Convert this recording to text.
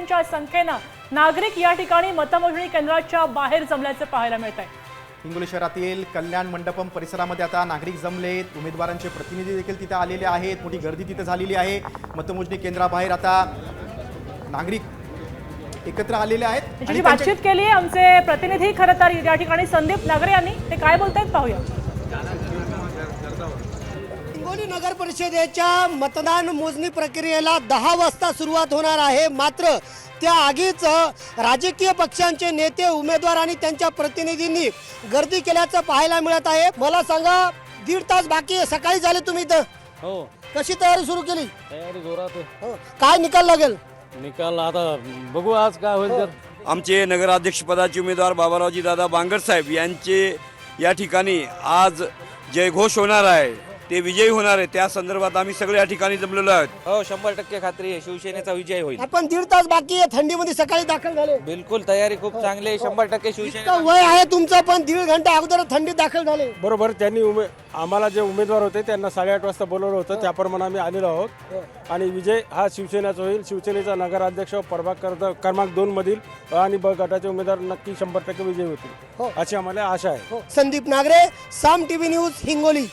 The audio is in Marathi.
हजारोंच्या संख्येनं नागरिक या ठिकाणी मतमोजणी केंद्राच्या बाहेर जमल्याचे पाहायला मिळत आहे। हिंगोली शहरातील कल्याण मंडपम परिसरामध्ये आता नागरिक जमलेत, उमेदवारांचे प्रतिनिधी देखील तिथे आलेले आहेत, मोठी गर्दी तिथे झालेली आहे। मतमोजणी केंद्राबाहेर आता नागरिक एकत्र आलेले आहेत आणि बातचीत केली आहे आमचे प्रतिनिधी खरं तर या ठिकाणी संदीप नागरे यांनी, ते काय बोलतायत पाहूया। हिंगोली नगर परिषदेच्या मतदान मोजणी प्रक्रियेला 10 वाजता सुरुवात होणार आहे, मात्र त्या आगीच राजकीय पक्षांचे नेते, उमेदवार आणि त्यांच्या प्रतिनिधींनी गर्दी केल्याचं पाहायला मिळत आहे। मला सांगा, 1.5 तास बाकी आहे, सकाळी झाले तुम्ही इथं? हो, कशी तयारी सुरू केली? तयारी जोरात आहे। हो, काय निकाल लागेल? निकाल आता बघू आज काय होईल तर। आमचे नगराध्यक्ष पदाचे उमेदवार बाबारावजी दादा बांगर साहेब यांचे या ठिकाणी आज जयघोष होणार आहे, ते विजयी होणार आहे। त्या संदर्भात आम्ही सगळे या ठिकाणी जमलेलो आहोत। हो, 100% खात्री आहे, शिवसेनेचा विजय होईल। आपण 1.5 तास बाकी आहे, थंडीमध्ये सकाळी दाखल झाले। बिलकुल तयारी खूप चांगली आहे, 100% शिवसेना। वय आहे तुमचं, पण 1.5 घंटा अगोदर थंडीत दाखल झाले। बरोबर, त्यांनी आम्हाला जे उमेदवार होते त्यांना 8:30 वाजता बोलवलं होतं, त्याप्रमाणे आम्ही आलेलो आहोत आणि विजय हा शिवसेनेचा होईल। शिवसेनेचा नगराध्यक्ष प्रभाग क्रमांक 2 मधील आणि ब गटाचे उमेदवार नक्की 100% विजयी होतील, अशी आम्हाला आशा आहे। संदीप नागरे, साम टीव्ही न्यूज, हिंगोली।